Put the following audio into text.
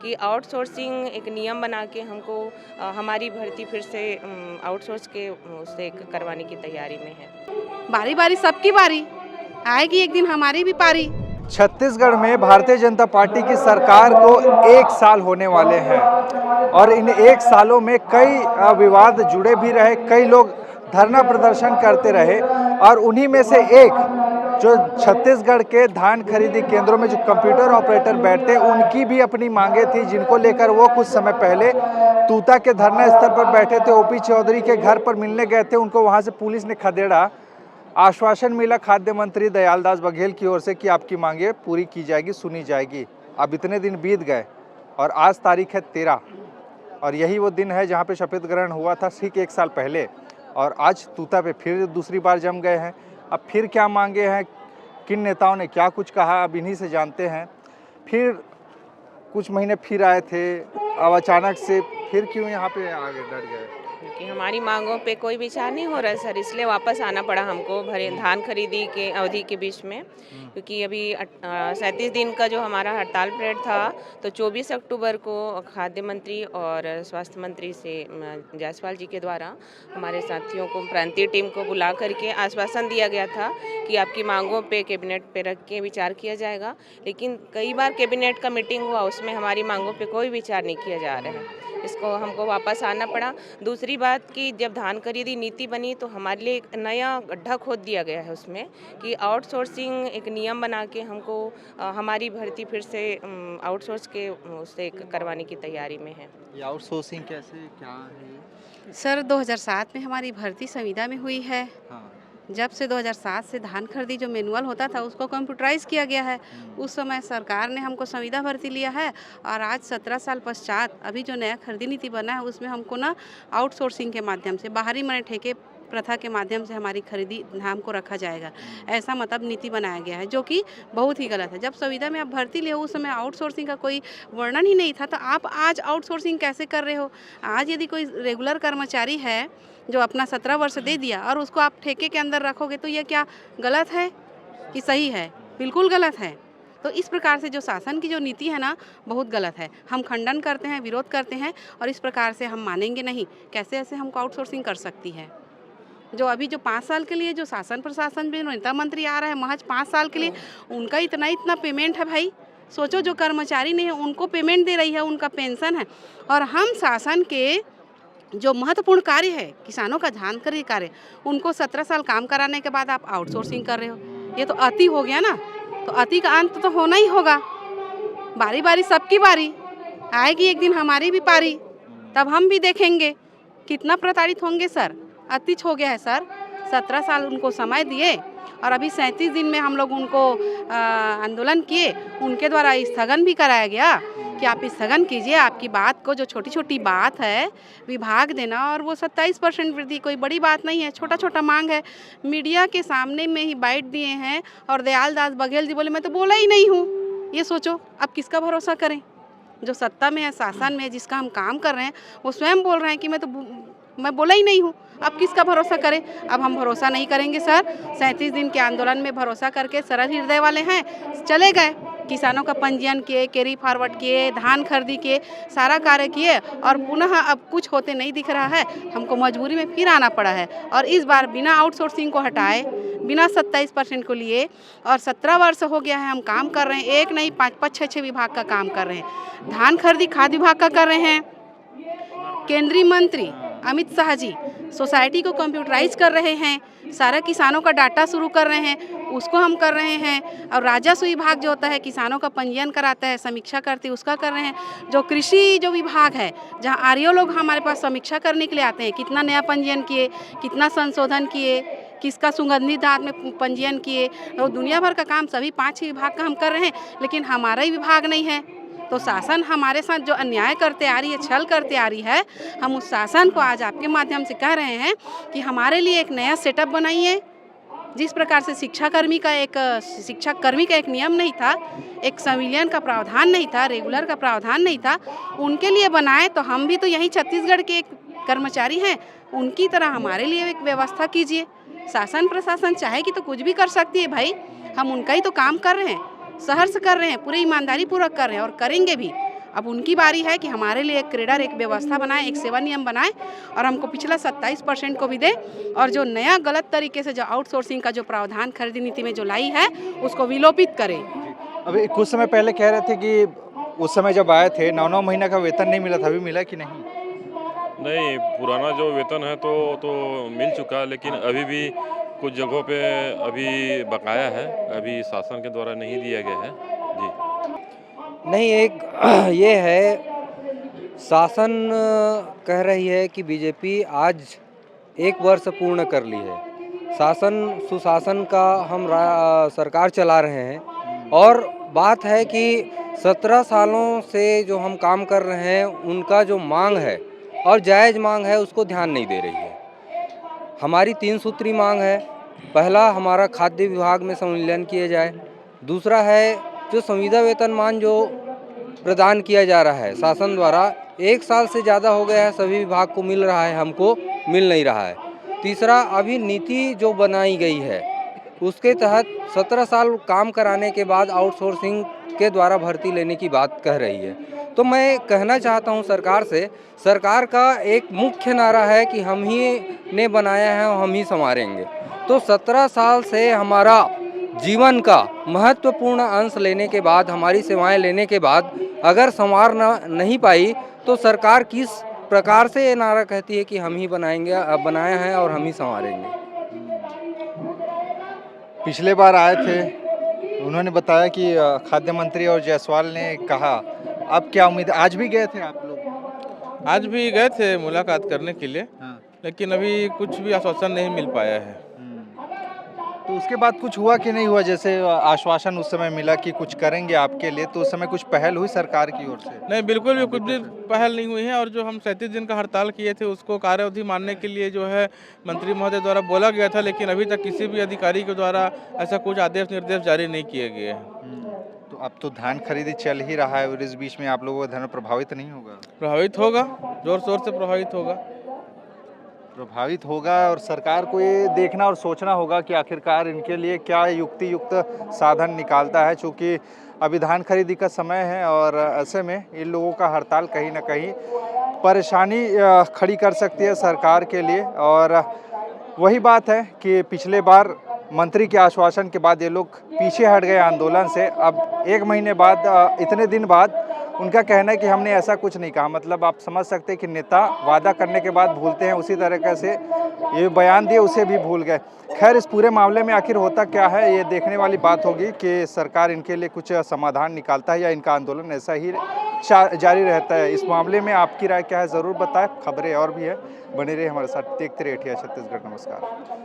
कि आउटसोर्सिंग एक नियम बना के हमको हमारी भर्ती फिर से आउटसोर्स के उससे करवाने की तैयारी में है। बारी बारी सबकी बारी आएगी, एक दिन हमारी भी पारी। छत्तीसगढ़ में भारतीय जनता पार्टी की सरकार को 1 साल होने वाले हैं और इन 1 सालों में कई विवाद जुड़े भी रहे, कई लोग धरना प्रदर्शन करते रहे और उन्हीं में से एक जो छत्तीसगढ़ के धान खरीदी केंद्रों में जो कंप्यूटर ऑपरेटर बैठते उनकी भी अपनी मांगे थी, जिनको लेकर वो कुछ समय पहले तूता के धरना स्थल पर बैठे थे। ओपी चौधरी के घर पर मिलने गए थे, उनको वहां से पुलिस ने खदेड़ा। आश्वासन मिला खाद्य मंत्री दयालदास बघेल की ओर से कि आपकी मांगे पूरी की जाएगी, सुनी जाएगी। अब इतने दिन बीत गए और आज तारीख है 13 और यही वो दिन है जहां पे शपथ ग्रहण हुआ था ठीक 1 साल पहले और आज तूता पे फिर दूसरी बार जम गए हैं। अब फिर क्या मांगे हैं, किन नेताओं ने क्या कुछ कहा, अब इन्हीं से जानते हैं। फिर कुछ महीने फिर आए थे, अब अचानक से फिर क्यों यहाँ पे आगे डट गए? क्योंकि हमारी मांगों पे कोई विचार नहीं हो रहा है सर, इसलिए वापस आना पड़ा हमको भरे धान खरीदी के अवधि के बीच में। क्योंकि अभी 37 दिन का जो हमारा हड़ताल पीरियड था, तो 24 अक्टूबर को खाद्य मंत्री और स्वास्थ्य मंत्री से जायसवाल जी के द्वारा हमारे साथियों को, प्रांतीय टीम को बुला करके आश्वासन दिया गया था कि आपकी मांगों पे कैबिनेट पे रख के विचार किया जाएगा। लेकिन कई बार कैबिनेट का मीटिंग हुआ, उसमें हमारी मांगों पे कोई विचार नहीं किया जा रहा है, इसको हमको वापस आना पड़ा। दूसरी बात कि जब धान खरीदी नीति बनी तो हमारे लिए एक नया गड्ढा खोद दिया गया है उसमें कि आउटसोर्सिंग एक नियम बना के हमको हमारी भर्ती फिर से आउटसोर्स के उससे करवाने की तैयारी में है। ये आउटसोर्सिंग कैसे, क्या है? सर 2007 में हमारी भर्ती संविदा में हुई है। हाँ। जब से 2007 से धान खरीदी जो मैनुअल होता था उसको कंप्यूटराइज किया गया है। उस समय सरकार ने हमको संविदा भर्ती लिया है और आज 17 साल पश्चात अभी जो नया खरीदी नीति बना है उसमें हमको ना आउटसोर्सिंग के माध्यम से, बाहरी मने ठेके प्रथा के माध्यम से हमारी खरीदी धान को रखा जाएगा, ऐसा मतलब नीति बनाया गया है, जो कि बहुत ही गलत है। जब संविदा में आप भर्ती लिए उस समय आउटसोर्सिंग का कोई वर्णन ही नहीं था, तो आप आज आउटसोर्सिंग कैसे कर रहे हो? आज यदि कोई रेगुलर कर्मचारी है जो अपना 17 वर्ष दे दिया और उसको आप ठेके के अंदर रखोगे, तो यह क्या गलत है कि सही है? बिल्कुल गलत है। तो इस प्रकार से जो शासन की जो नीति है ना, बहुत गलत है। हम खंडन करते हैं, विरोध करते हैं और इस प्रकार से हम मानेंगे नहीं। कैसे ऐसे हमको आउटसोर्सिंग कर सकती है? जो अभी जो 5 साल के लिए जो शासन प्रशासन में नेता मंत्री आ रहा है, महज 5 साल के लिए उनका इतना पेमेंट है भाई। सोचो, जो कर्मचारी नहीं है उनको पेमेंट दे रही है, उनका पेंशन है, और हम शासन के जो महत्वपूर्ण कार्य है, किसानों का धान खरीदी कार्य, उनको 17 साल काम कराने के बाद आप आउटसोर्सिंग कर रहे हो। ये तो अति हो गया ना। तो अति का अंत तो होना ही होगा। बारी बारी सबकी बारी आएगी, एक दिन हमारी भी पारी, तब हम भी देखेंगे कितना प्रताड़ित होंगे सर। अति हो गया है सर। 17 साल उनको समय दिए और अभी 37 दिन में हम लोग उनको आंदोलन किए, उनके द्वारा स्थगन भी कराया गया कि आप स्थगन कीजिए। आपकी बात को, जो छोटी छोटी बात है विभाग देना, और वो 27% वृद्धि कोई बड़ी बात नहीं है, छोटा छोटा मांग है। मीडिया के सामने में ही बाइट दिए हैं और दयालदास बघेल जी बोले मैं तो बोला ही नहीं हूँ। ये सोचो, अब किसका भरोसा करें? जो सत्ता में है, शासन में है, जिसका हम काम कर रहे हैं, वो स्वयं बोल रहे हैं कि मैं बोला ही नहीं हूँ। अब किसका भरोसा करें? अब हम भरोसा नहीं करेंगे सर। 37 दिन के आंदोलन में भरोसा करके सरल हृदय वाले हैं, चले गए। किसानों का पंजीयन किए, कैरी फॉरवर्ड किए, धान खरीदी किए, सारा कार्य किए और पुनः अब कुछ होते नहीं दिख रहा है। हमको मजबूरी में फिर आना पड़ा है और इस बार बिना आउटसोर्सिंग को हटाए, बिना 27% को लिए, और 17 वर्ष हो गया है हम काम कर रहे हैं। एक नहीं, 5-5, 6-6 विभाग का काम कर रहे हैं। धान खरीदी खाद्य विभाग का कर रहे हैं। केंद्रीय मंत्री अमित शाह जी सोसाइटी को कंप्यूटराइज कर रहे हैं, सारा किसानों का डाटा शुरू कर रहे हैं, उसको हम कर रहे हैं। और राजस्व विभाग जो होता है, किसानों का पंजीयन कराता है, समीक्षा करती है, उसका कर रहे हैं। जो कृषि जो विभाग है, जहां आरओ लोग हमारे पास समीक्षा करने के लिए आते हैं, कितना नया पंजीयन किए, कितना संशोधन किए, किसका सुगंधित धान में पंजीयन किए, और दुनिया भर का काम सभी 5 विभाग का हम कर रहे हैं, लेकिन हमारा ही विभाग नहीं है। तो शासन हमारे साथ जो अन्याय करते आ रही है, छल करते आ रही है, हम उस शासन को आज आपके माध्यम से कह रहे हैं कि हमारे लिए एक नया सेटअप बनाइए। जिस प्रकार से शिक्षाकर्मी का एक नियम नहीं था, एक संविलियन का प्रावधान नहीं था, रेगुलर का प्रावधान नहीं था, उनके लिए बनाए। तो हम भी तो यहीं छत्तीसगढ़ के एक कर्मचारी हैं, उनकी तरह हमारे लिए एक व्यवस्था कीजिए। शासन प्रशासन चाहेगी तो कुछ भी कर सकती है भाई। हम उनका ही तो काम कर रहे हैं, सहर्ष कर रहे हैं, पूरी ईमानदारी पूर्वक कर रहे हैं और करेंगे भी। अब उनकी बारी है कि हमारे लिए एक क्रेडर एक व्यवस्था बनाए, एक सेवा नियम बनाए और हमको पिछला 27% को भी दे, और जो नया गलत तरीके से जो आउटसोर्सिंग का जो प्रावधान खरीदी नीति में जो लाई है उसको विलोपित करें। अभी कुछ समय पहले कह रहे थे कि उस समय जब आए थे 9-9 महीना का वेतन नहीं मिला था, अभी मिला कि नहीं? नहीं, पुराना जो वेतन है तो मिल चुका है, लेकिन अभी भी कुछ जगहों पे अभी बकाया है, अभी शासन के द्वारा नहीं दिया गया है। जी। नहीं, एक ये है, शासन कह रही है कि बीजेपी आज 1 वर्ष पूर्ण कर ली है। शासन सुशासन का हम सरकार चला रहे हैं, और बात है कि 17 सालों से जो हम काम कर रहे हैं उनका जो मांग है और जायज़ मांग है उसको ध्यान नहीं दे रही है। हमारी 3 सूत्री मांग है। पहला, हमारा खाद्य विभाग में संविलियन किया जाए। दूसरा है जो संविदा वेतनमान जो प्रदान किया जा रहा है शासन द्वारा, 1 साल से ज़्यादा हो गया है, सभी विभाग को मिल रहा है, हमको मिल नहीं रहा है। तीसरा, अभी नीति जो बनाई गई है उसके तहत 17 साल काम कराने के बाद आउटसोर्सिंग के द्वारा भर्ती लेने की बात कह रही है। तो मैं कहना चाहता हूं सरकार से, सरकार का एक मुख्य नारा है कि हम ही ने बनाया है और हम ही संवारेंगे। तो 17 साल से हमारा जीवन का महत्वपूर्ण अंश लेने के बाद, हमारी सेवाएं लेने के बाद अगर संवार नहीं पाई, तो सरकार किस प्रकार से ये नारा कहती है कि हम ही बनाएंगे, बनाया है और हम ही संवारेंगे। पिछले बार आए थे, उन्होंने बताया कि खाद्य मंत्री और जायसवाल ने कहा, अब क्या उम्मीद है? आज भी गए थे आप लोग? आज भी गए थे मुलाकात करने के लिए, हाँ। लेकिन अभी कुछ भी आश्वासन नहीं मिल पाया है। तो उसके बाद कुछ हुआ कि नहीं हुआ? जैसे आश्वासन उस समय मिला कि कुछ करेंगे आपके लिए, तो उस समय कुछ पहल हुई सरकार की ओर से? नहीं, बिल्कुल भी कुछ भी पहल नहीं हुई है। और जो हम 37 दिन का हड़ताल किए थे उसको कार्यावधि मानने के लिए जो है मंत्री महोदय द्वारा बोला गया था, लेकिन अभी तक किसी भी अधिकारी के द्वारा ऐसा कुछ आदेश निर्देश जारी नहीं किए गए हैं। तो अब तो धान खरीदी चल ही रहा है और इस बीच में आप लोगों का धन प्रभावित नहीं होगा? प्रभावित होगा, जोर शोर से प्रभावित होगा। प्रभावित होगा, और सरकार को ये देखना और सोचना होगा कि आखिरकार इनके लिए क्या युक्ति युक्त साधन निकालता है, चूँकि अभी धान खरीदी का समय है और ऐसे में इन लोगों का हड़ताल कहीं ना कहीं परेशानी खड़ी कर सकती है सरकार के लिए। और वही बात है कि पिछले बार मंत्री के आश्वासन के बाद ये लोग पीछे हट गए आंदोलन से। अब 1 महीने बाद, इतने दिन बाद उनका कहना है कि हमने ऐसा कुछ नहीं कहा। मतलब आप समझ सकते हैं कि नेता वादा करने के बाद भूलते हैं, उसी तरीके से ये बयान दिए उसे भी भूल गए। खैर, इस पूरे मामले में आखिर होता क्या है ये देखने वाली बात होगी कि सरकार इनके लिए कुछ समाधान निकालता है या इनका आंदोलन ऐसा ही जारी रहता है। इस मामले में आपकी राय क्या है ज़रूर बताएं। खबरें और भी है, बने रहिए हमारे साथ, देखते रहिए ATR छत्तीसगढ़। नमस्कार।